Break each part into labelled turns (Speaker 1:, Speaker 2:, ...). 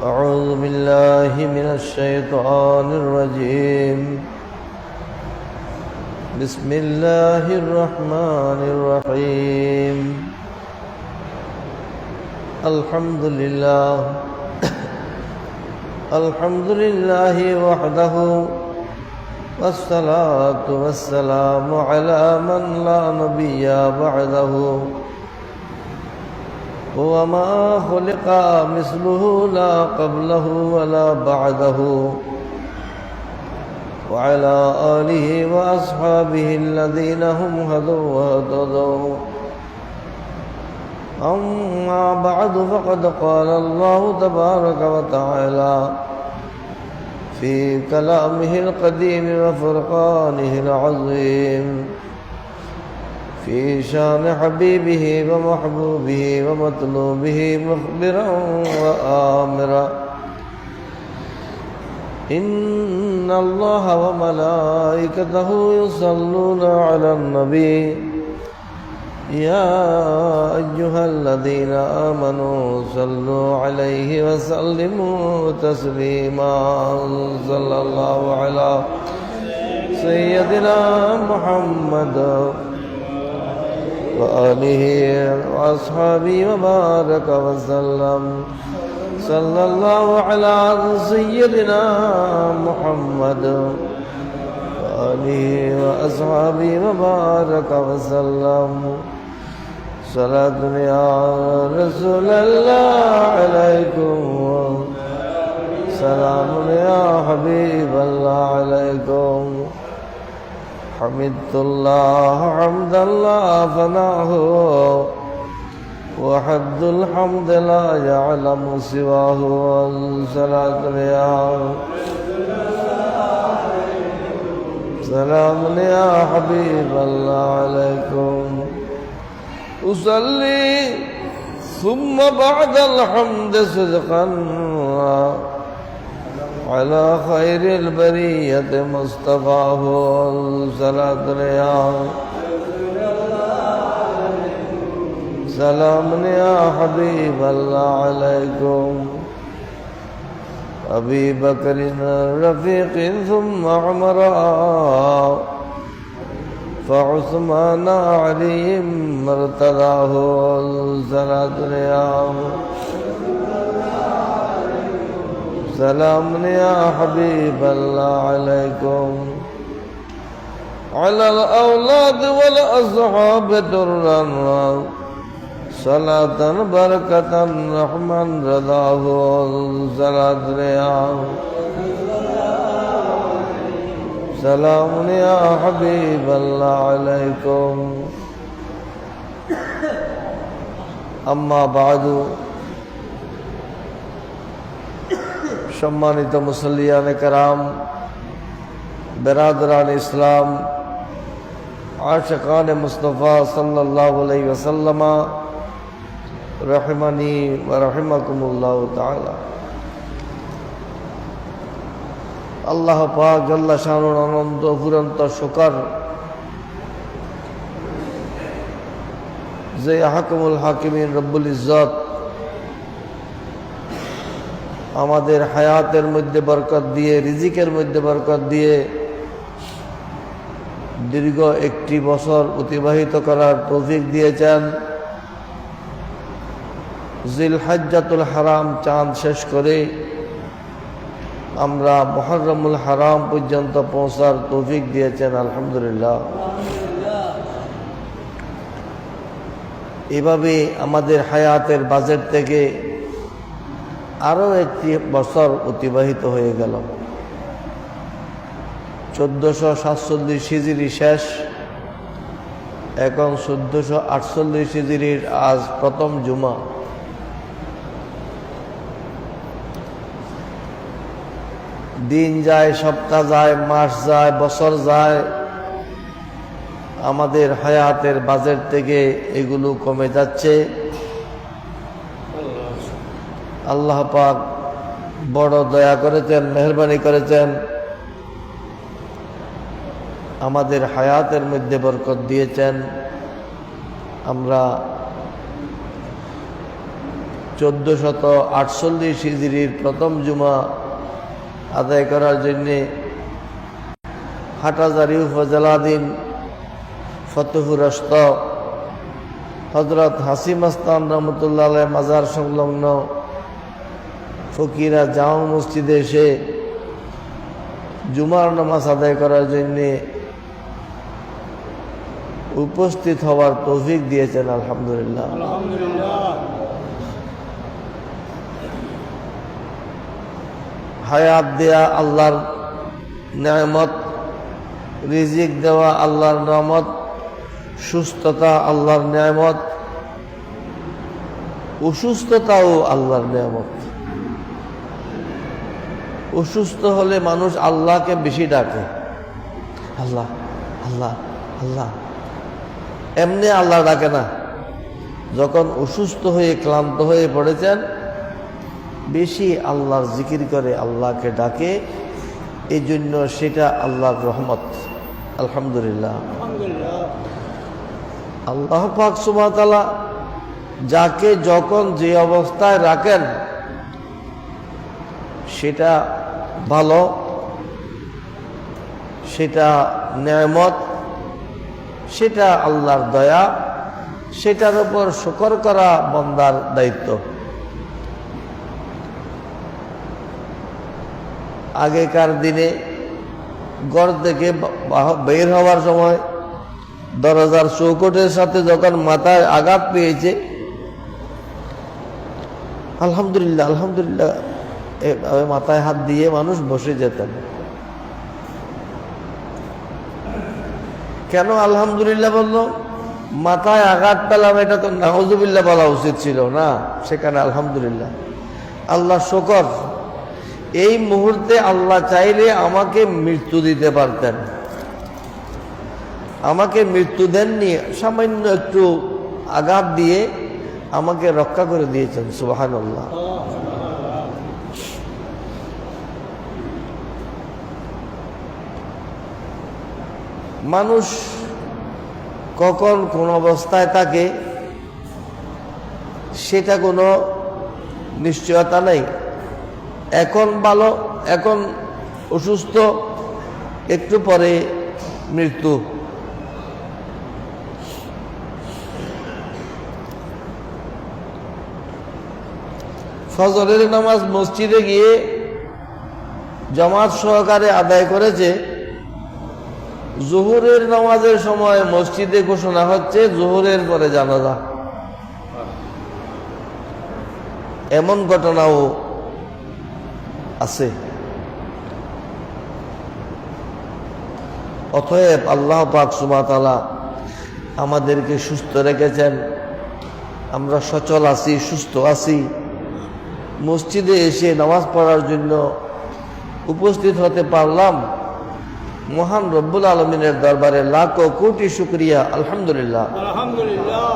Speaker 1: أعوذ بالله من الشيطان الرجيم بسم الله الرحمن الرحيم الحمد لله وحده والصلاة والسلام على من لا نبي بعده وما خلق مثله لا قبله ولا بعده وعلى آله وأصحابه الذين هم هدوا واهتدوا أما بعد فقد قال الله تبارك وتعالى في كلامه القديم وفرقانه العظيم في شان حبيبه ومحبوبه ومطلوبه مخبرا وآمرا إن الله وملائكته يصلون على النبي يا أيها الذين آمنوا صلوا عليه وسلموا تسليما صلى الله على سيدنا محمد وآله وأصحابه وبارك وسلم صلى الله على سيدنا محمد وآله وأصحابه وبارك وسلم صلاة يا رسول الله عليكم سلام يا حبيب الله عليكم حمدت الله حمد الله فناه وحد الحمد لا يعلم سواه صلاة يا سلام يا حبيب الله عليكم أصلي ثم بعد الحمد صدقا على خير البرية مصطفاه صلاة يا سلام يا حبيب الله عليكم أبي بكر رفيق ثم عمر فعثمان علي مرتضاه صلاة يا سلام يا حبيب الله عليكم على الأولاد والأصحاب درا صلاة بركة رحمن رضاه صلاة يا سلام يا حبيب الله عليكم أما بعد সম্মানিত মুসল্লিয়ানে কেরাম, বেরাদরান ইসলাম, আশিকানে মুস্তাফা সাল্লাল্লাহু আলাইহি ওয়াসাল্লাম, রহিমানি ওয়া রাহিমাকুমুল্লাহ তাআলা। আল্লাহ পাক জাল্লা শানুর অনন্ত ফুরন্ত শুকর যে হাকিমুল হাকিমিন রব্বুল ইজ্জত আমাদের হায়াতের মধ্যে বরকত দিয়ে, রিজিকের মধ্যে বরকত দিয়ে দীর্ঘ একটি বছর অতিবাহিত করার তৌফিক দিয়েছেন। জিলহজ্জাতুল হারাম চাঁদ শেষ করে আমরা মুহররমুল হারাম পর্যন্ত পৌঁছার তৌফিক দিয়েছেন, আলহামদুলিল্লাহ। এভাবে আমাদের হায়াতের বাজেট থেকে আরও একটি বছর অতিবাহিত হয়ে গেল। 1447 হিজরি শেষ, এখন 1448 হিজরির আজ প্রথম জুমা। দিন যায়, সপ্তাহ যায়, মাস যায়, বছর যায়, আমাদের হায়াতের বাজেট থেকে এগুলো কমে যাচ্ছে। আল্লাহ পাক বড় দয়া করেছেন, মেহেরবানি করেছেন, আমাদের হায়াতের মধ্যে বরকত দিয়েছেন। আমরা 1448 হিজরির প্রথম জুমা আদায় করার জন্যে হাটহাজারী উপজেলাধীন ফতেপুরস্থ হযরত হাসিম আস্তান রহমতুল্লাহ আলাইহির মাজার সংলগ্ন ফকিরা জামা মসজিদে এসে জুমার নামাজ আদায় করার জন্যে উপস্থিত হওয়ার তৌফিক দিয়েছেন। আলহামদুলিল্লাহ। হায়াত দেয়া আল্লাহর নেয়ামত, রিজিক দেওয়া আল্লাহর নেয়ামত, সুস্থতা আল্লাহর নেয়ামত, অসুস্থতাও আল্লাহর নেয়ামত। অসুস্থ হলে মানুষ আল্লাহকে বেশি ডাকে, আল্লাহ আল্লাহ আল্লাহ, এমনি আল্লাহ ডাকে না। যখন অসুস্থ হয়ে ক্লান্ত হয়ে পড়েছেন, বেশি আল্লাহর জিকির করে, আল্লাহকে ডাকে, এই জন্য সেটা আল্লাহর রহমত। আলহামদুলিল্লাহ। আল্লাহ পাক সুবহানাহু ওয়া তাআলা যাকে যখন যে অবস্থায় রাখেন সেটা ভালো, সেটা নেয়ামত, সেটা আল্লাহর দয়া, সেটার উপর শুকর করা বান্দার দায়িত্ব। আগেকার দিনে ঘর থেকে বের হওয়ার সময় দরজার চৌকটের সাথে যখন মাথায় আঘাত পেয়েছে, আলহামদুলিল্লাহ আলহামদুলিল্লাহ মাথায় হাত দিয়ে মানুষ বসে যেতেন। কেন আলহামদুলিল্লাহ বলল? মাথায় আঘাত পেলাম, এটা তো নাউজুবিল্লাহ বলা উচিত ছিল না, সেখানে আলহামদুলিল্লাহ। আল্লাহ শুকর, এই মুহূর্তে আল্লাহ চাইলে আমাকে মৃত্যু দিতে পারতেন, আমাকে মৃত্যু দেননি, সামান্য একটু আঘাত দিয়ে আমাকে রক্ষা করে দিয়েছেন। সুবহানাল্লাহ। মানুষ কখন কোন অবস্থায় থাকে সেটা কোনো নিশ্চয়তা নেই। এখন ভালো, এখন অসুস্থ, একটু পরে মৃত্যু। ফজরের নামাজ মসজিদে গিয়ে জামাত সহকারে আদায় করেছে, জোহরের নামাজের সময় মসজিদে ঘোষণা হচ্ছে জোহরের পরে জানাজা। এমন ঘটনাও আছে। অতএব আল্লাহ পাক সুবহানাহু ওয়া তাআলা আমাদেরকে সুস্থ রেখেছেন, আমরা সচল আছি, সুস্থ আছি, মসজিদে এসে নামাজ পড়ার জন্য উপস্থিত হতে পারলাম। মহান রব্বুল আলমিনের দরবারে লাখো কোটি শুকরিয়া। আলহামদুলিল্লাহ।
Speaker 2: আলহামদুলিল্লাহ।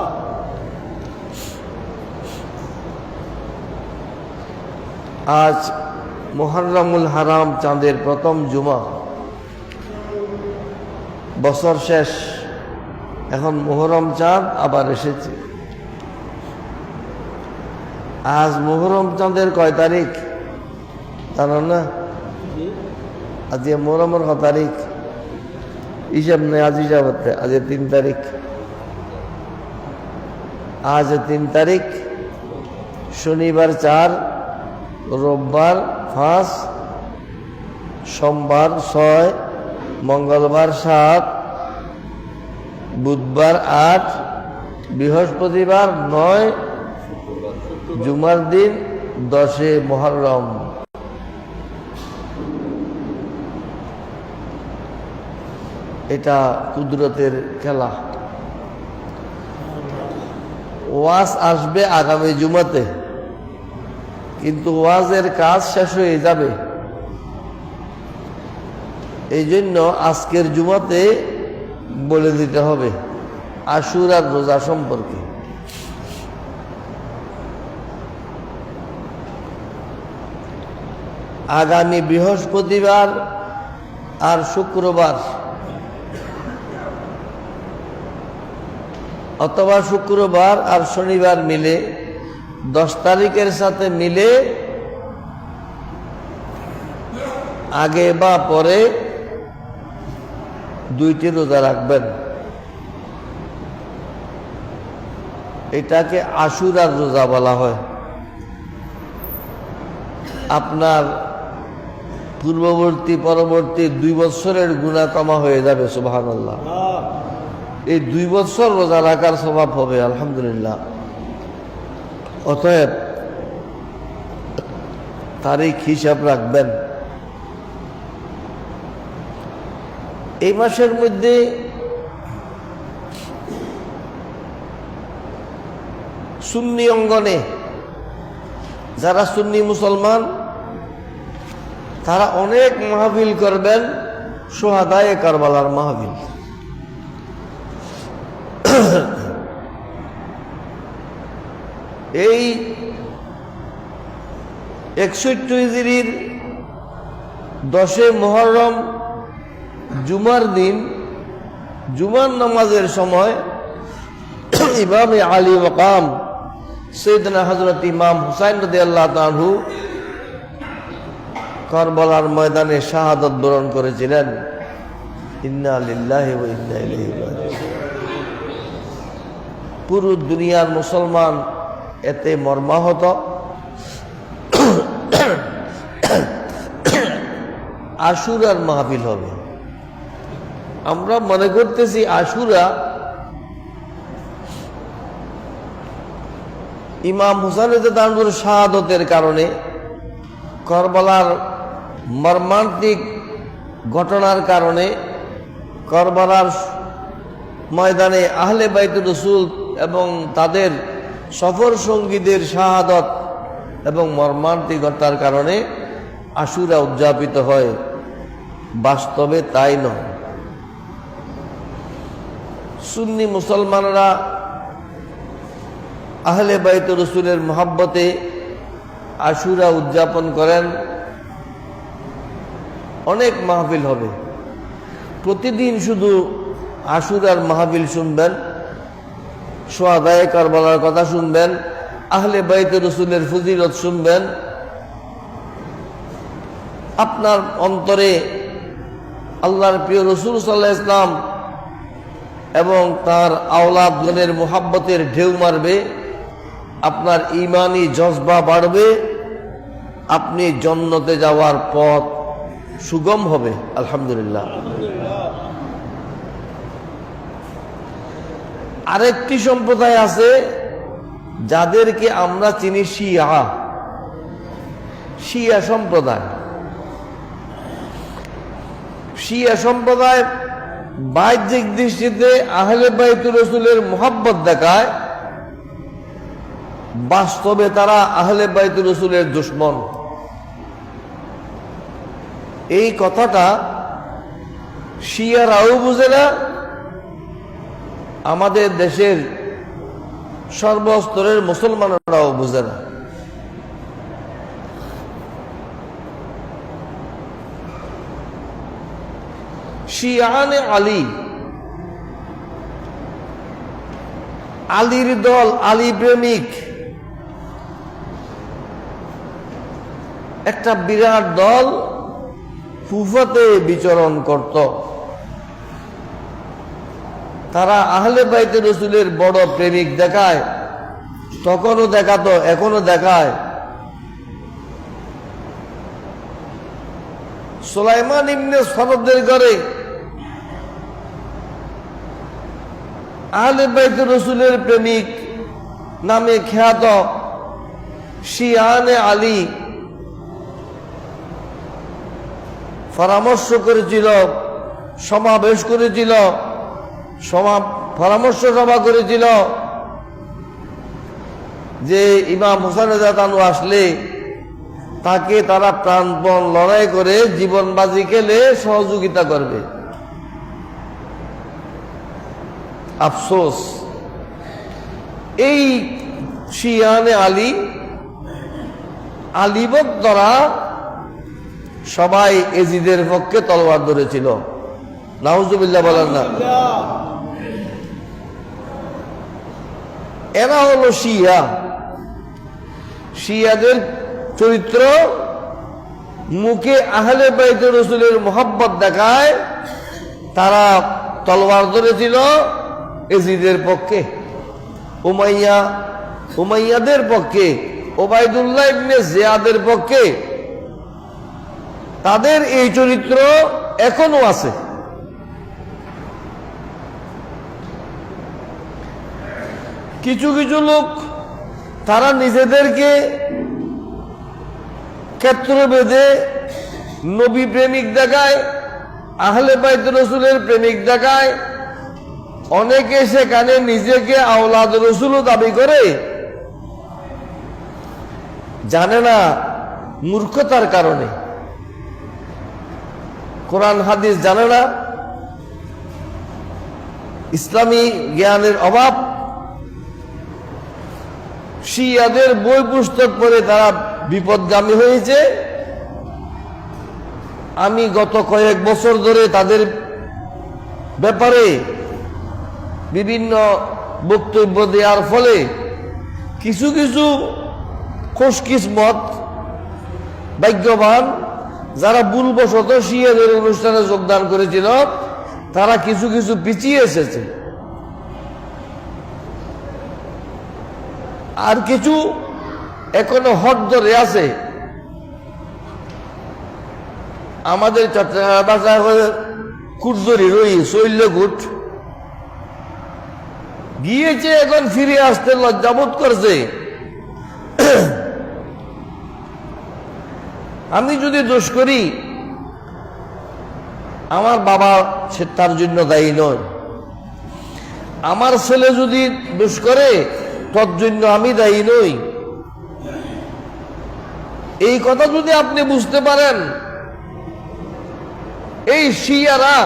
Speaker 1: আজ মুহররমুল হারাম চাঁদের প্রথম জুমা, বছর শেষ, এখন মুহররম চাঁদ আবার এসেছে। আজ মুহররম চাঁদের কয় তারিখ জানো না? আজ মুহররমের কয় তারিখ হিসাব নেই, আজ হিসাব হচ্ছে, আজ 3 তারিখ। আজ 3 তারিখ, শনিবার 4, রোববার 5, সোমবার 6, মঙ্গলবার 7, বুধবার 8, বৃহস্পতিবার 9, জুমার দিন 10 মুহররম। এটা কুদরতের খেলা। ওয়াজ আসবে আগামী জুমাতে, কিন্তু ওয়াজের কাজ শেষ হয়ে যাবে। এই জন্য আজকের জুমাতে বলে দিতে হবে আশুরার রোজা সম্পর্কে। আগামী বৃহস্পতিবার আর শুক্রবার অথবা শুক্রবার আর শনিবার মিলে 10 তারিখের সাথে মিলে আগে বা পরে 2টি রোজা রাখবেন। এটাকে আশুরার রোজা বলা হয়। আপনার পূর্ববর্তী পরবর্তী 2 বছরের গুনাহ ক্ষমা হয়ে যাবে, সুবহানাল্লাহ। এই 2 বছর রোজা রাখার স্বভাব হবে, আলহামদুলিল্লাহ। অতএব তারিখ হিসাব রাখবেন। এই মাসের মধ্যে সুন্নি অঙ্গনে যারা সুন্নি মুসলমান তারা অনেক মাহফিল করবেন, শুহাদায়ে কারবালার মাহফিল। এই 61 হিজরির 10 মুহররম জুমার দিন জুমার নামাজের সময় ইমামে আলী মাকাম সৈয়দনা হযরত ইমাম হুসাইন রাদিয়াল্লাহু তাআলা আনহু কারবালার ময়দানে শাহাদাত বরণ করেছিলেন। ইন্না লিল্লাহি ওয়া ইন্না ইলাইহি রাজিউন। পুরো দুনিয়ার মুসলমান এতে মর্মাহত। আশুরার মাহফিল হবে। আমরা মনে করতেছি আশুরা ইমাম হুসাইন রাদিয়াল্লাহু আনহুর শাহাদাতের কারণে, কারবালার মর্মান্তিক ঘটনার কারণে, কারবালার ময়দানে আহলে বাইতুর রাসূল এবং তাদের সফর সঙ্গীদের শাহাদাত এবং মর্মান্তিকতার কারণে আশুরা উদযাপিত হয়। বাস্তবে তাই নয়। সুন্নি মুসলমানরা আহলে বাইতুর রাসূলের মহব্বতে আশুরা উদযাপন করেন। অনেক মাহফিল হবে। প্রতিদিন শুধু আশুরার মাহফিল শুনবেন, শুহাদায়ে কারবালার কথা শুনবেন, আহলে বাইতুর রাসূলের ফজিলত শুনবেন। আপনার অন্তরে আল্লাহর প্রিয় রাসূল সাল্লাল্লাহু আলাইহি ওয়াসাল্লাম এবং তার আওলাদগণের মুহাব্বতের ঢেউ মারবে। আপনার ঈমানি জজবা বাড়বে। আপনি জান্নাতে যাওয়ার পথ সুগম হবে, আলহামদুলিল্লাহ। আরেকটি সম্প্রদায় আছে যাদেরকে আমরা চিনি শিয়া। শিয়া সম্প্রদায়। শিয়া সম্প্রদায় বাহ্যিক দৃষ্টিতে আহলে বাইতুর রাসূলের মুহাব্বত দেখায়, বাস্তবে তারা আহলে বাইতুর রাসূলের দুশমন। এই কথাটা শিয়ারাও বুঝে না, আমাদের দেশের সর্বস্তরের মুসলমানরাও বুঝে না। শিয়ানে আলী, আলীর দল, আলী প্রেমিক একটা বিরাট দল কুফাতে বিচরণ করত। তারা আহলে বাইতুর রাসূলের বড় প্রেমিক দেখায়, তখনও দেখাতো, এখনো দেখায়। সুলাইমান ইবনে সরদের ঘরে আহলে বাইতুর রাসূলের প্রেমিক নামে খ্যাত শিয়ানে আলী পরামর্শ করেছিল, সমাবেশ করেছিল, পরামর্শ সভা করেছিল যে ইমাম হুসাইন রাদিয়াল্লাহু আনহু আসলে তাকে তারা প্রাণপণ লড়াই করে জীবনবাজি খেলে সহযোগিতা করবে। আফসোস, এই শিয়ানে আলী, আলী ভক্তরা সবাই এজিদের পক্ষে তলোয়ার ধরেছিল। নাউজুবিল্লাহ বলেন না। এরা হলো শিয়া। শিয়াদের চরিত্র মুখে আহলে বাইতে রাসূলের মোহাব্বত দেখায়, তারা তলোয়ার ধরেছিল এজিদের পক্ষে, উমাইয়াদের পক্ষে, ওবায়দুল্লাহ ইবনে জিয়াদের পক্ষে। তাদের এই চরিত্র এখনো আছে। কিছু কিছু লোক তারা নিজেদেরকে ক্ষেত্র বেঁধে নবী প্রেমিক দেখায়, আহলে বাইত রাসূলের প্রেমিক দেখায়। অনেকে সেখানে নিজেকে আওলাদ রাসূলও দাবি করে, জানে না মূর্খতার কারণে, কোরআন হাদিস জানে না, ইসলামী জ্ঞানের অভাব। শিয়াদের বই পুস্তক পড়ে তারা বিপদগামী হয়েছে। আমি গত কয়েক বছর ধরে তাদের ব্যাপারে বিভিন্ন বক্তব্য দেওয়ার ফলে কিছু কিছু খুশকিসমত ভাগ্যবান যারা ভুলবশত শিয়াদের অনুষ্ঠানে যোগদান করেছিল, তারা কিছু কিছু পিছিয়ে এসেছে। আর কিছু এখনো হট ধরে আছে। আমাদের চট্টগ্রাম ভাষায় কুটজরি রই শৈল্যকুট গিয়েছে, এখন ফিরে আসতে লজ্জাবোধ করছে। আমি যদি দোষ করি, আমার বাবা সে তার জন্য দায়ী নয়। আমার ছেলে যদি দোষ করে, তার জন্য আমি দায়ী নই। এই কথা যদি আপনি বুঝতে পারেন, এই শিয়ারা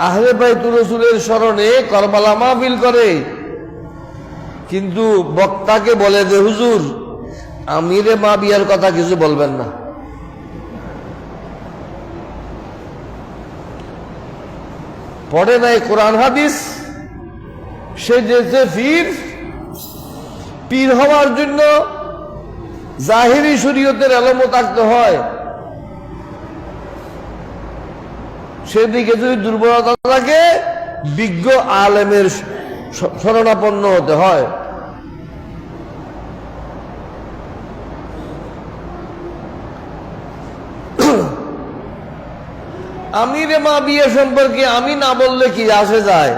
Speaker 1: আহলে বাইতুর রাসূলের স্মরণে কারবালা মাহফিল করে, কিন্তু বক্তাকে বলে যে হুজুর আমিরে মাবিয়ার কথা কিছু বলবেন না। পড়ে নাই কোরআন হাদিস, সে যে পীর হওয়ার জন্য জাহিরি শরীয়তের এলমও থাকতে হয়, সেদিকে যদি দুর্বলতা থাকে বিজ্ঞ আলেমের শরণাপন্ন হতে হয়। আমিরে মাবিয়া সম্পর্কে আমি না বললে কি আসে যায়?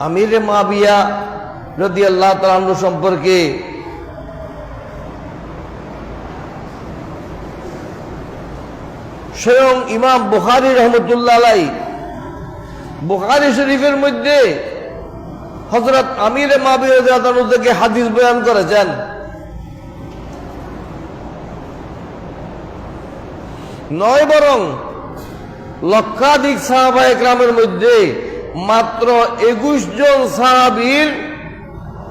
Speaker 1: আমিরে মাবিয়া রাদিয়াল্লাহু তাআলা আনহু সম্পর্কে স্বয়ং ইমাম বুখারী রহমতুল্লাহ আলাইহি বুখারী শরীফের মধ্যে হযরত আমিরে মাবিয়া রাদিয়াল্লাহু তাআলা থেকে হাদিস বয়ান করেছেন। নয় বরং লক্ষাধিক সাহাবা একরামের মধ্যে মাত্র 21 জন সাহাবীর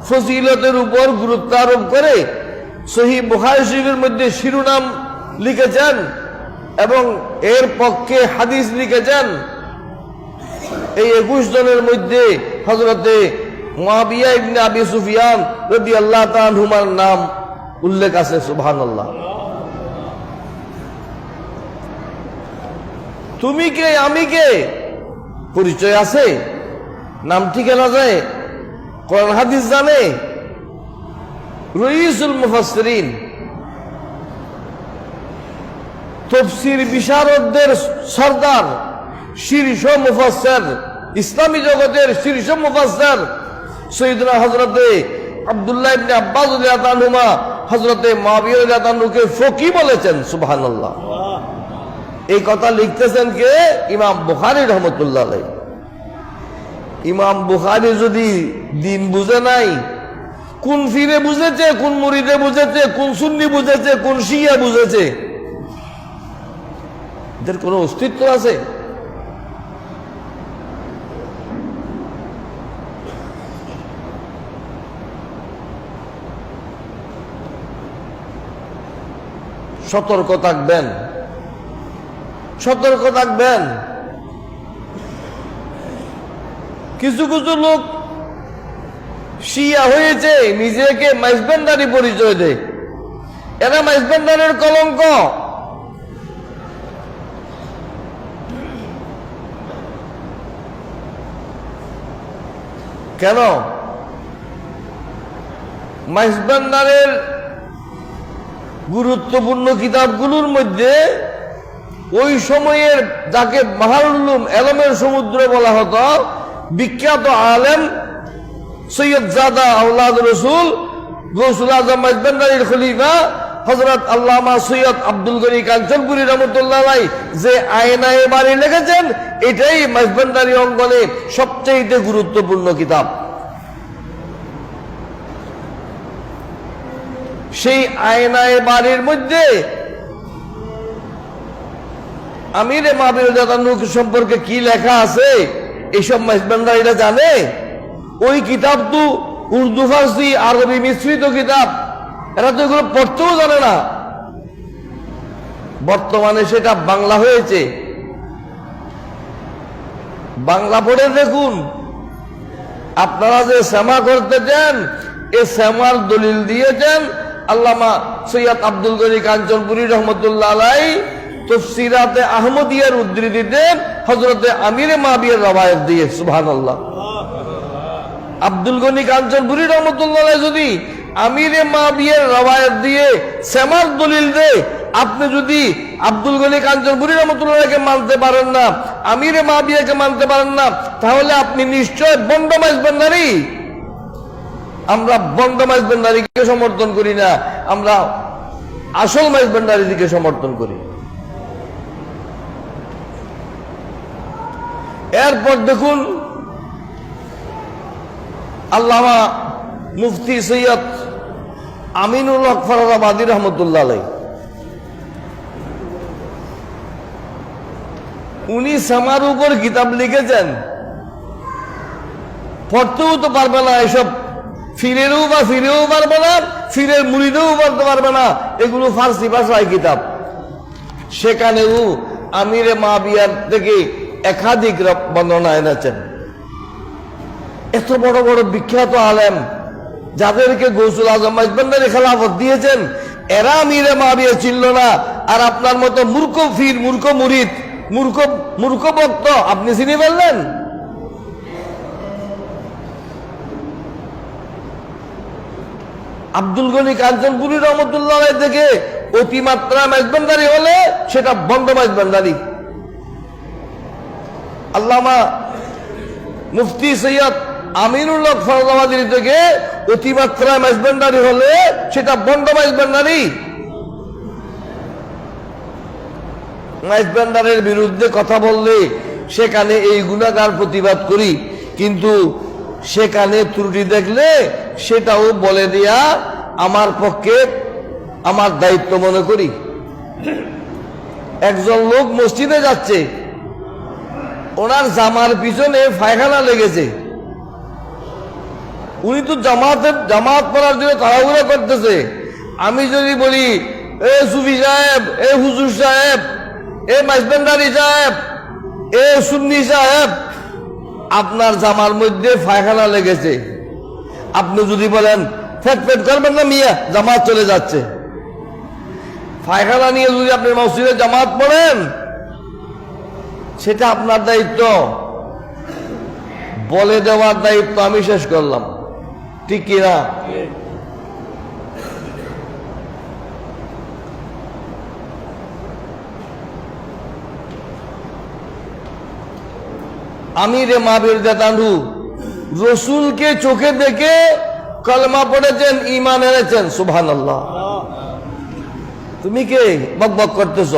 Speaker 1: ফজিলতের উপর গুরুত্ব আরোপ করে সহিহ বুখারী শরীফের মধ্যে শিরোনাম লিখেছেন এবং এর পক্ষে হাদিস লিখেছেন। এই 21 জনের মধ্যে হযরতে মুআবিয়া ইবনে আবি সুফিয়ান রাদিয়াল্লাহু তাআলা আনহুমার নাম উল্লেখ আছে। সুবহানাল্লাহ। তুমি কে আমি কে পরিচয় আছে? নাম ঠিকানা যায়? কোরআন হাদিস জানে? রইসুল মুফাসসিরিন, তাফসীর বিশারদদের সরদার, শীর্ষ মুফাসসির, ইসলামী জগতের শীর্ষ মুফাসসির সাইয়েদনা হযরতে আব্দুল্লাহ ইবনে আব্বাস রাদিয়াল্লাহু আনহুমা হযরতে মুআবিয়া রাদিয়াল্লাহু আনহুকে ফকি বলেছেন। সুবহানাল্লাহ। এই কথা লিখতেছেন কে? ইমাম বুখারী রহমতুল্লাহ আলাইহি। ইমাম বুখারী যদি দিন বুঝে নাই, কোন ফিরে বুঝেছে, কোন মুরিদে বুঝেছে, কোন সুন্নি বুঝেছে, কোন শিয়া বুঝেছে, এদের কোনো অস্তিত্ব আছে? সতর্ক থাকবেন, সতর্ক থাকবেন। কিছু কিছু লোক শিয়া হয়েছে, নিজেকে মাইজবান্ডারি পরিচয় দেয়। এরা মাইজবান্ডারের কলঙ্ক। কেন? মাইজবান্ডারের গুরুত্বপূর্ণ কিতাবগুলোর মধ্যে ওই সময়ের যাকে বাহরুল উলুম এলমের সমুদ্র বলা হতো, বিখ্যাত আলেম সৈয়দ জাদা আওলাদ রসুল গৌসুল আজম মাইজবান্ডারির খলিফা হযরত আল্লামা সৈয়দ আব্দুল গনি কাঞ্চনপুরী রহমতুল্লাহ আলাইহি যে আয়নায়ে বাড়ি লিখেছেন, এটাই মাইজবান্ডারি অঙ্গনে সবচেয়ে গুরুত্বপূর্ণ কিতাব। সেই আয়নায়ে বাড়ির মধ্যে আমিরে মাহবির রাদিয়াল্লাহু সম্পর্কে কি লেখা আছে এইসব মাইজবান্ডারিরা জানে? ওই কিতাব তো উর্দু, ফার্সি, আরবি মিশ্রিত কিতাব, এরা তো এগুলো পড়তেও জানে না। বর্তমানে সেটা বাংলা হয়েছে। বাংলা পড়ে দেখুন। আপনারা যে সেমা করতে চান, এই সেমার দলিল দিয়েছেন আল্লামা সৈয়দ আব্দুল গনি কাঞ্চনপুরী রহমতুল্লাহ আলাইহি তাফসীরাতে আহমদিয়ার উদ্ধৃতিতে হযরতে আমিরে মাহবির রওয়ায়াত দিয়ে। সুবহানাল্লাহ। আব্দুল গনি কাঞ্চনপুরী রহমতুল্লাহ আলাইহি যদি আমিরে মাহবির রওয়ায়াত দিয়ে সেমার দলিল দেয়, আপনি যদি আব্দুল গনি কাঞ্চনপুরী রহমতুল্লাহকে মানতে পারেন না, আমিরে মাহবিয়াকে মানতে পারেন না, তাহলে আপনি নিশ্চয় বন্ড মাইজবান্ডারি। আমরা বন্ড মাইজবান্ডারিকে সমর্থন করি না, আমরা আসল মাইজবান্ডারিকে সমর্থন করি। এরপর দেখুন আল্লামা মুফতি সৈয়দ আমিনুল হক ফরাদাবাদী রহমতুল্লাহ আলাইহি, উনি সামার উপর কিতাব লিখেছেন। পড়তেও তো পারবে না, এসব ফিরেও পারবে না, ফিরের মুড়িদেও পড়তে পারবে না, এগুলো ফার্সি ভাষায় কিতাব। সেখানেও আমিরে মাহবিয়ার থেকে একাধিক বর্ণনা এনেছেন। এত বড় বড় বিখ্যাত আলেম যাদেরকে গৌসুল আজম মাইজবান্ডারি খেলাফত দিয়েছেন, এরা আমিরে মাহবিয়া ছিল না। আর আপনার মতো মূর্খ ফির, মূর্খ মুরিদ, মূর্খ ভক্ত আপনি চিনি ফেললেন। আব্দুল গনি কাঞ্চনপুরী রহমতুল্লাহ আলাইহি থেকে অতিমাত্রা মাইজবান্ডারি হলে সেটা বন্ড মাইজবান্ডারি। আল্লামা মুফতি সৈয়দ আমিনুল হক ফরাদাবাদী থেকে অতিমাত্রা মাইজবান্ডারি হলে সেটা বন্ড মাইজবান্ডারি। মাইজবান্ডারের বিরুদ্ধে কথা বললে সেখানে এই গুনাহগার প্রতিবাদ করি, কিন্তু সেখানে ত্রুটি দেখলে সেটাও বলে দেয়া আমার পক্ষে আমার দায়িত্ব মনে করি। একজন লোক মসজিদে যাচ্ছে, ওনার জামার পিছনে পায়খানা লেগেছে। উনি তো জামাত পড়ার জন্য তাড়াহুড়া করতেছে। আমি যদি বলি, এ সুফি সাহেব, এ হুজুর সাহেব, এ মাইজবান্ডারি সাহেব, এ সুন্নি সাহেব, আপনার জামার মধ্যে পায়খানা লেগেছে, আপনি যদি বলেন ফেট করবেন না মিয়া, জামাত চলে যাচ্ছে। পায়খানা নিয়ে যদি আপনি মসজিদে জামাত পড়েন, সেটা আপনার দায়িত্ব, বলে দেওয়ার দায়িত্ব আমি শেষ করলাম। ঠিক কিনা? আমিরে মাহবির রাদিয়াল্লাহু রসুলকে চোখে দেখে কলমা পড়েছেন, ঈমান এনেছেন। সুবহানাল্লাহ। তুমি কে বকবক করতেছ?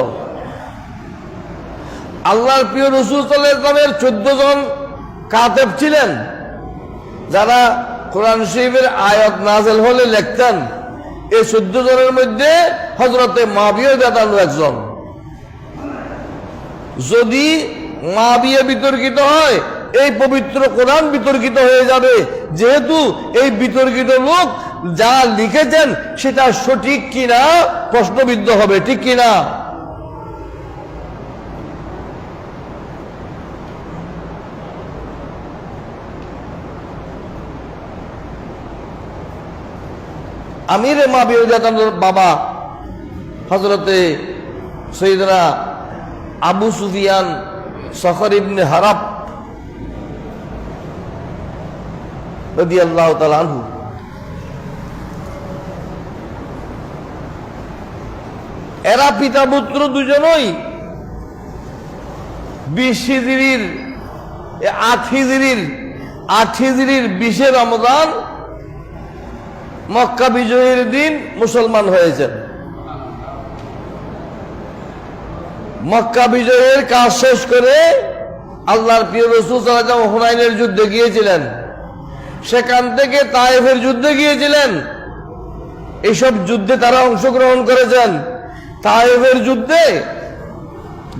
Speaker 1: আল্লাহর প্রিয় রাসূল সাল্লাল্লাহু আলাইহি ওয়াসাল্লামের 14 জন কাতেব ছিলেন, যারা কোরআন শরীফের আয়াত নাযিল হলে লিখতেন। এই 14 জনের মধ্যে হযরতে মুআবিয়া রাদিয়াল্লাহু একজন। যদি মুআবিয়া বিতর্কিত হয়, এই পবিত্র কোরআন বিতর্কিত হয়ে যাবে, যেহেতু এই বিতর্কিত লোক যা লিখেছেন সেটা সঠিক কিনা প্রশ্নবিদ্ধ হবে। ঠিক কিনা? আমিরে মাবিয়ার বাবা হযরতে সৈয়দনা আবু সুফিয়ান সখর ইবনে হারাব রাদিয়াল্লাহু তাআলা আনহু, এরা পিতা পুত্র দুজনই 20 হিজরির 8 হিজরির 20 রমজান মক্কা বিজয়ের দিন মুসলমান হয়েছেন। মক্কা বিজয়ের কাজ শেষ করে আল্লাহর প্রিয় রাসূল সাল্লাল্লাহু আলাইহি ওয়াসাল্লাম হুনাইনের যুদ্ধে গিয়েছিলেন, সেখান থেকে তায়েফের যুদ্ধে গিয়েছিলেন। এইসব যুদ্ধে তারা অংশগ্রহণ করেছেন। তায়েফের যুদ্ধে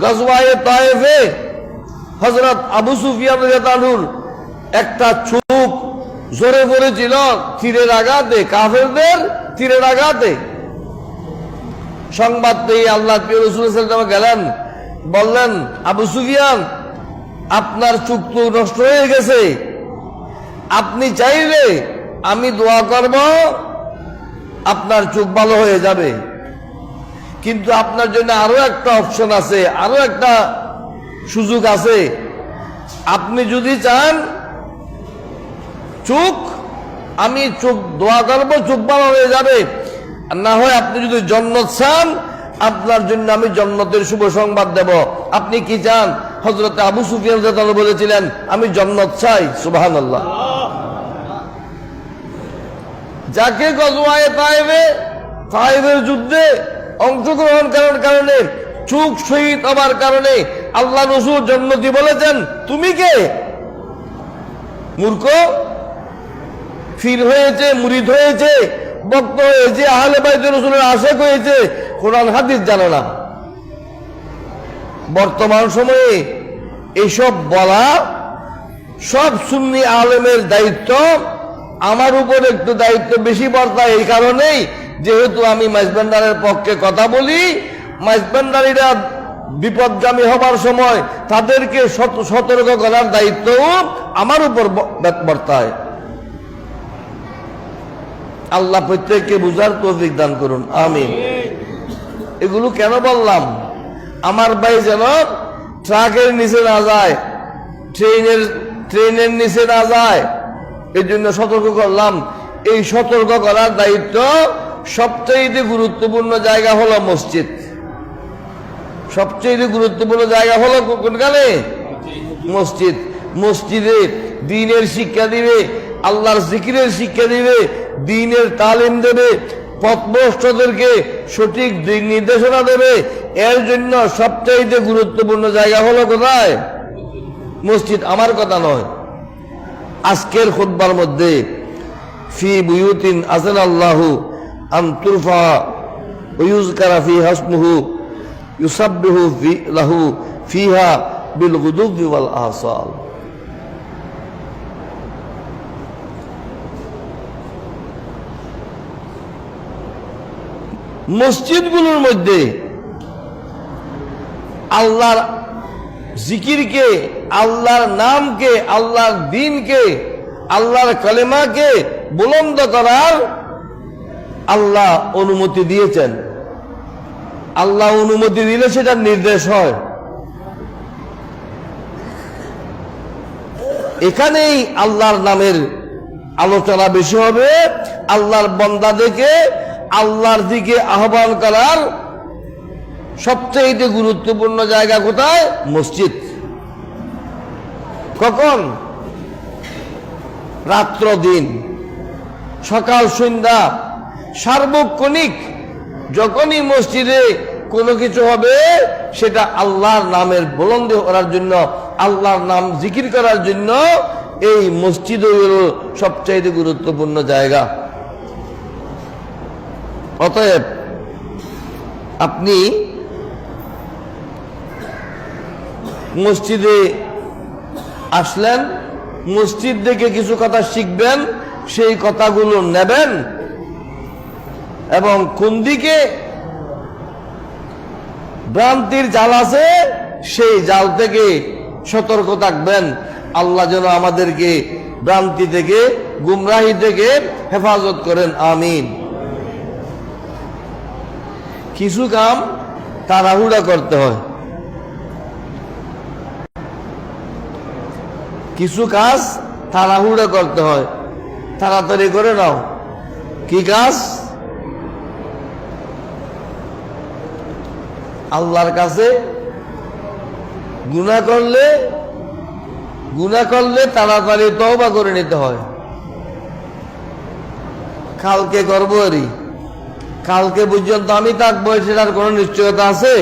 Speaker 1: গজওয়ায়ে তায়েফে হযরত আবু সুফিয়ান রাদিয়াল্লাহু আনহুর একটা চোখ জোরে পড়েছিল তীরের আঘাতে, কাফেরদের তীরের আঘাতে। সংবাদ পেয়ে আল্লাহর প্রিয় রাসূল সাল্লাল্লাহু আলাইহি ওয়াসাল্লাম গেলেন, বললেন, আবু সুফিয়ান, আপনার চোখ তো নষ্ট হয়ে গেছে, আপনি চাইলে আমি দোয়া করব আপনার চোখ ভালো হয়ে যাবে, কিন্তু আপনার জন্য আরো একটা অপশন আছে, আরো একটা সুযোগ আছে। আপনি যদি চান চোখ, আমি চোখ দোয়া করব চোখ ভালো হয়ে যাবে, আর না হয় আপনি যদি জান্নাত চান, আপনার জন্য আমি জান্নাতের শুভ সংবাদ দেব। আপনি কি চান? হযরত আবু সুফিয়ান রাদিয়াল্লাহু আনহু বলেছিলেন, আমি জান্নাত চাই। সুবহানাল্লাহ। যাকে গজওয়ায়ে তায়েফের যুদ্ধে অংশগ্রহণ করার কারণে চোখ শহীদ হবার কারণে আল্লাহ রাসূল জান্নাতি বলেছেন, তুমি কে? মূর্খ, ফির হয়েছে, মুরিদ হয়েছে, ভক্ত হয়েছে, আহলে বাইত রাসূলের আশিক হয়েছে, কোরআন হাদিস জানে না। বর্তমান সময়ে এইসব বলা সব সুন্নি আলেমের দায়িত্ব। আমার উপর একটু দায়িত্ব বেশি বর্তায় এই কারণেই, যেহেতু আমি মাইজবান্ডারের পক্ষে কথা বলি। মাইজবান্ডারিরা বিপদগামী হবার সময় তাদেরকে সতর্ক করার দায়িত্ব আমার উপর বর্তায়। আল্লাহ প্রত্যেককে বুঝার তৌফিক দান করুন, আমিন। এগুলো কেন বললাম? আমার ভাই যেন ট্রাকের নিচে না যায়, ট্রেনের নিচে না যায়, এই জন্য সতর্ক করলাম। এই সতর্ক করার দায়িত্ব সবচেয়ে গুরুত্বপূর্ণ জায়গা হলো মসজিদ। সবচেয়ে গুরুত্বপূর্ণ জায়গা হলো কোনখানে? মসজিদ। মসজিদে দ্বীনের শিক্ষা দিবে, আল্লাহর জিকিরের শিক্ষা দিবে, দ্বীনের তালিম দেবে, পথভ্রষ্টদেরকে সঠিক দিক নির্দেশনা দেবে। এর জন্য সবচেয়ে গুরুত্বপূর্ণ জায়গা হলো কোথায়? মসজিদ। আমার কথা নয়, আজকের খুতবার মধ্যে ফি বুয়ুতিন আযানাল্লাহু আন তুরফা ওয়া ইউযকারা ফিহা ইসমুহু ইউসাব্বিহু লাহু ফিহা বিল গুদুবি ওয়াল আসাল। মসজিদগুলোর মধ্যে আল্লাহর জিকিরকে, আল্লাহর নামকে, আল্লাহর দ্বীনকে, আল্লাহর কালেমাকে বুলন্দ করার আল্লাহ অনুমতি দিয়েছেন। আল্লাহ অনুমতি দিলে সেটা নির্দেশ হয়। এখানেই আল্লাহর নামের আলোচনা বেশি হবে। আল্লাহর বান্দাদেরকে আল্লাহর দিকে আহ্বান করার সবচেয়ে গুরুত্বপূর্ণ জায়গা কোথায়? মসজিদ। কখন? রাত্র দিন, সকাল সন্ধ্যা, সার্বক্ষণিক যখনই মসজিদে কোনো কিছু হবে সেটা আল্লাহর নামের বুলন্দি করার জন্য, আল্লাহর নাম জিকির করার জন্য এই মসজিদ হলো সবচেয়ে গুরুত্বপূর্ণ জায়গা। অতএব আপনি মসজিদে আসলেন, মসজিদ থেকে কিছু কথা শিখবেন, সেই কথাগুলো নেবেন এবং কোন দিকে ভ্রান্তির জাল আছে সেই জাল থেকে সতর্ক থাকবেন। আল্লাহ যেন আমাদেরকে ভ্রান্তি থেকে, গুমরাহি থেকে হেফাজত করেন, আমিন। কিছু কাম তাড়াহুড়া করতে হয়, কিছু কাজ তাড়াহুড়া করতে হয়, তাড়াতাড়ি করে নাও। কি কাজ? আল্লাহর কাছে গুনাহ করলে তাড়াতাড়ি তওবা করে নিতে হয়। কালকে করবো, কালকে পর্যন্ত আমি থাকবো, সেটার কোনো নিশ্চয়তা আছে?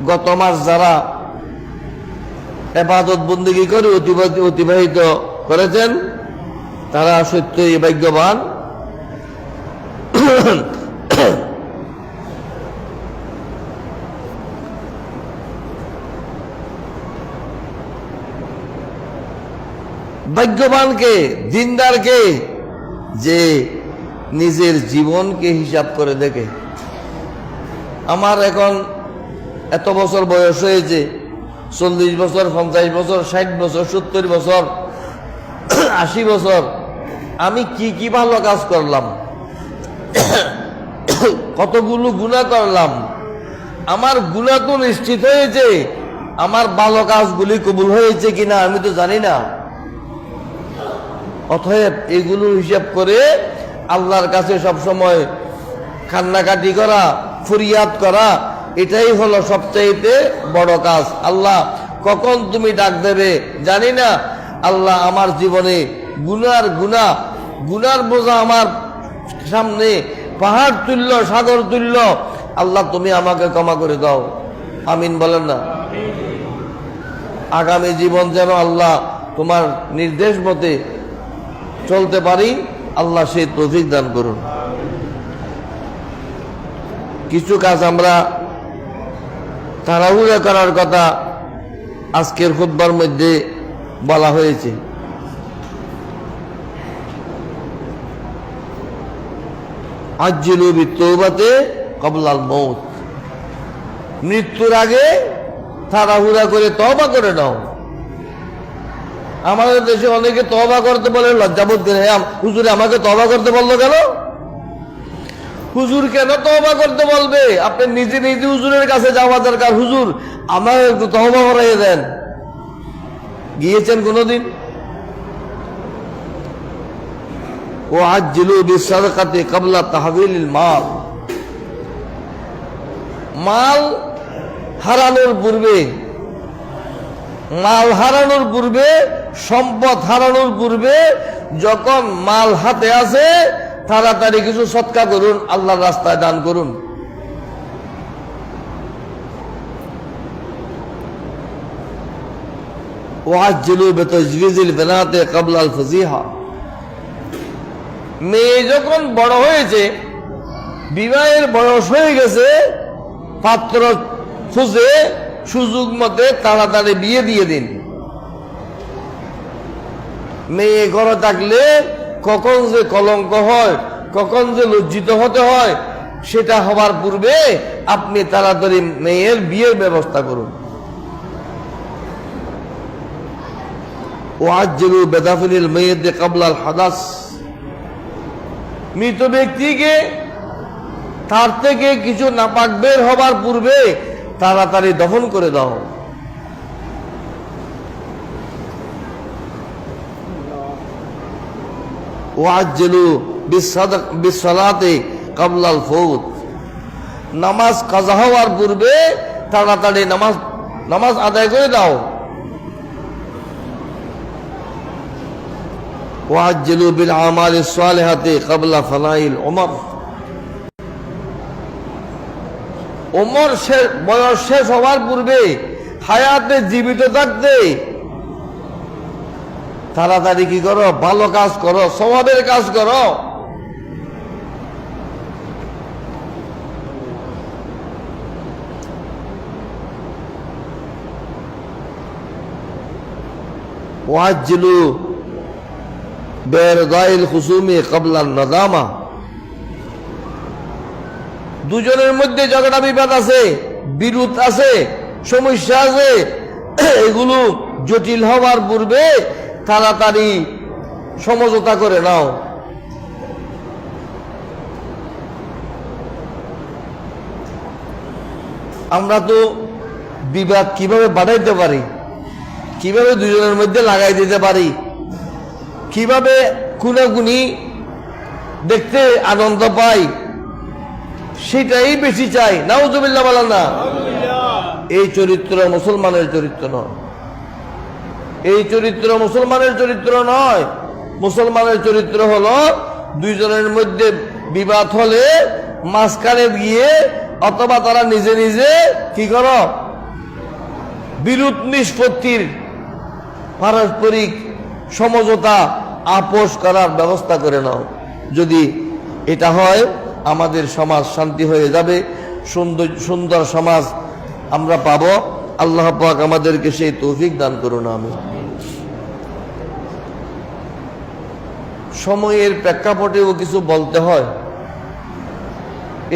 Speaker 1: গত মাস যারা ইবাদত বন্দেগী করে অতিবাহিত করেছেন তারা সত্যই ভাগ্যবান। ভাগ্যবানকে, দিনদারকে, যে নিজের জীবনকে হিসাব করে দেখে। আমার এখন এত বছর বয়স হয়েছে, 40 বছর, 50 বছর, 60 বছর, 70 বছর, 80 বছর, আমি কি কি ভালো কাজ করলাম, কতগুলো গুনাহ করলাম। আমার গুনাহ তো নিশ্চিত হয়েছে, আমার ভালো কাজগুলি কবুল হয়েছে কিনা আমি তো জানি না। অতএব এগুলো হিসাব করে আল্লাহর কাছে সবসময় কান্নাকাটি করা, ফরিয়াদ করা, এটাই হলো সবচাইতে বড় কাজ। আল্লাহ কখন তুমি ডাক দেবে জানি না। আল্লাহ আমার জীবনে গুনার বোঝা আমার সামনে পাহাড় তুল্য, সাগর তুল্য। আল্লাহ তুমি আমাকে ক্ষমা করে দাও, আমিন বলেন না? আগামী জীবন যেন আল্লাহ তোমার নির্দেশ মতে চলতে পারি, আল্লাহ সেই তৌফিক দান করুন। কিছু কাজ আমরা তাড়াহুড়া করার কথা আজকের খুতবার মধ্যে বলা হয়েছে। আজ্জিলু বিত্তৌবাতে ক্বাবলাল মউত, মৃত্যুর আগে তাড়াহুড়া করে তওবা করে নাও। আমাদের দেশে অনেকে তওবা করতে বলে লজ্জাবোধ করে, হুজুরে আমাকে তওবা করতে বললো কেন? হুজুর কেন তওবা করতে বলবে? আপনি নিজে নিজে হুজুরের কাছে যাওয়া দরকার। হুজুর আমার একটু তওবা করাইয়ে দেন। গিয়েছেন কোনদিন? ও আজ্জিলু বিসসাদাকাতি ক্বাবলা তাহবিলিল মাল, মাল হারানোর পূর্বে, মাল হারানোর পূর্বে, সম্পদ হারানোর পূর্বে, যখন মাল হাতে আছে তাড়াতাড়ি কিছু সদকা করুন, আল্লাহর রাস্তায় দান করুন। ওয়াজ্জিলু বিতাজওয়িজিল বানাতি ক্বাবলাল ফাজিহা, মেয়ে যখন বড় হয়েছে, বিবাহের বয়স হয়ে গেছে, পাত্র খুঁজে সুযোগ মতে তাড়াতাড়ি বিয়ে দিয়ে দিন। মেয়ে ঘরে থাকলে কখন যে কলঙ্ক হয়, কখন যে লজ্জিত হতে হয়, সেটা হবার পূর্বে আপনি তাড়াতাড়ি মেয়ের বিয়ের ব্যবস্থা করুন। ওয়াজ্জিলু বিদাফনিল মাইয়িত ক্বাবলাল হাদাস, মৃত ব্যক্তিকে তার থেকে কিছু নাপাক বের হবার পূর্বে তাড়াতাড়ি দফন করে দাও। ওয়াজ্জিলু বিসসালাতি ক্বাবলাল ফাউত, নামাজ কাজা হওয়ার পূর্বে তাড়াতাড়ি নামাজ আদায় করে দাও। ওয়াজ্জিলু বিল আমালিস সালিহাতি ক্বাবলা ফানাইল উমর, ওমর বয়স শেষ হওয়ার পূর্বে, হায়াতে জীবিত থাকতে তাড়াতাড়ি কি করো? ভালো কাজ করো, সওয়াবের কাজ করো। ওয়াজ্জিলু বিরদাইল খুসুমি ক্বাবলান নাদামা, দুজনের মধ্যে ঝগড়া বিবাদ আছে, বিরোধ আছে, সমস্যা আছে, এগুলো জটিল হওয়ার পূর্বে তাড়াতাড়ি সমঝোতা করে নাও। আমরা তো বিবাদ কিভাবে বাড়াইতে পারি, কিভাবে দুজনের মধ্যে লাগাই দিতে পারি, কিভাবে খুনাখুনি দেখতে আনন্দ পাই, সেটাই বেশি চাই। নাউজুবিল্লাহ বলেন না। এই চরিত্র মুসলমানের চরিত্র নয়, এই চরিত্র মুসলমানের চরিত্র নয়। মুসলমানের চরিত্র হলো দুইজনের মধ্যে বিবাদ হলে মাঝখানে গিয়ে অথবা তারা নিজে নিজে কি করো, বিরোধ নিষ্পত্তির পারস্পরিক সমঝোতা আপোষ করার ব্যবস্থা করে নাও। যদি এটা হয় আমাদের সমাজ শান্তি হয়ে যাবে, সুন্দর সমাজ আমরা পাবো। আল্লাহ পাক আমাদেরকে সেই তৌফিক দান করুন। আমি সময়ের প্রেক্ষাপটেও কিছু বলতে হয়,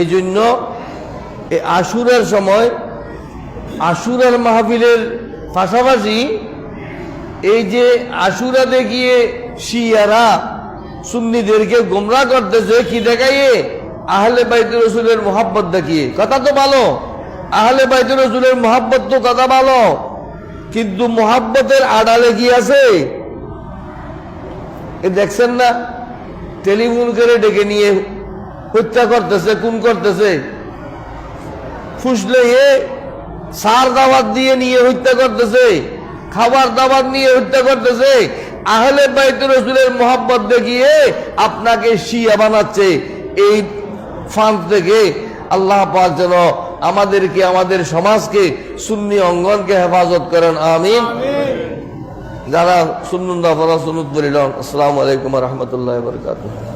Speaker 1: এই জন্য এই আশুরার সময়, আশুরার মাহফিলের পাশাপাশি এই যে আশুরা দেখিয়ে শিয়ারা সুন্নিদেরকে গোমরাহ করতেছে, কি দেখাইয়ে? আহলে বাইতুর রাসূলের মুহাব্বত দেখিয়ে। কথা তো ভালো, আহলে বাইতুর রাসূলের মুহাব্বত তো কথা ভালো, কিন্তু মুহাব্বতের আড়ালে কি আছে এ দেখছেন না? টেলিফোন করে ডেকে নিয়ে হত্যা করতেছে, খুন করতেছে, ফুসলে সার দাওয়াত দিয়ে নিয়ে হত্যা করতেছে, খাবার দাওয়াত নিয়ে হত্যা করতেছে। আহলে বাইতুর রাসূলের মুহাব্বত দেখিয়ে আপনাকে শিয়া বানাচ্ছে। এই ফাঁদ থেকে আল্লাহ পাক যেন আমাদেরকে, আমাদের সমাজকে, সুন্নি অঙ্গনকে হেফাজত করেন। আমিন। যারা সুন্নুত পড়া সুন্নত বলিল। আসসালামু আলাইকুম ওয়া রাহমাতুল্লাহি ওয়া বারাকাতুহু।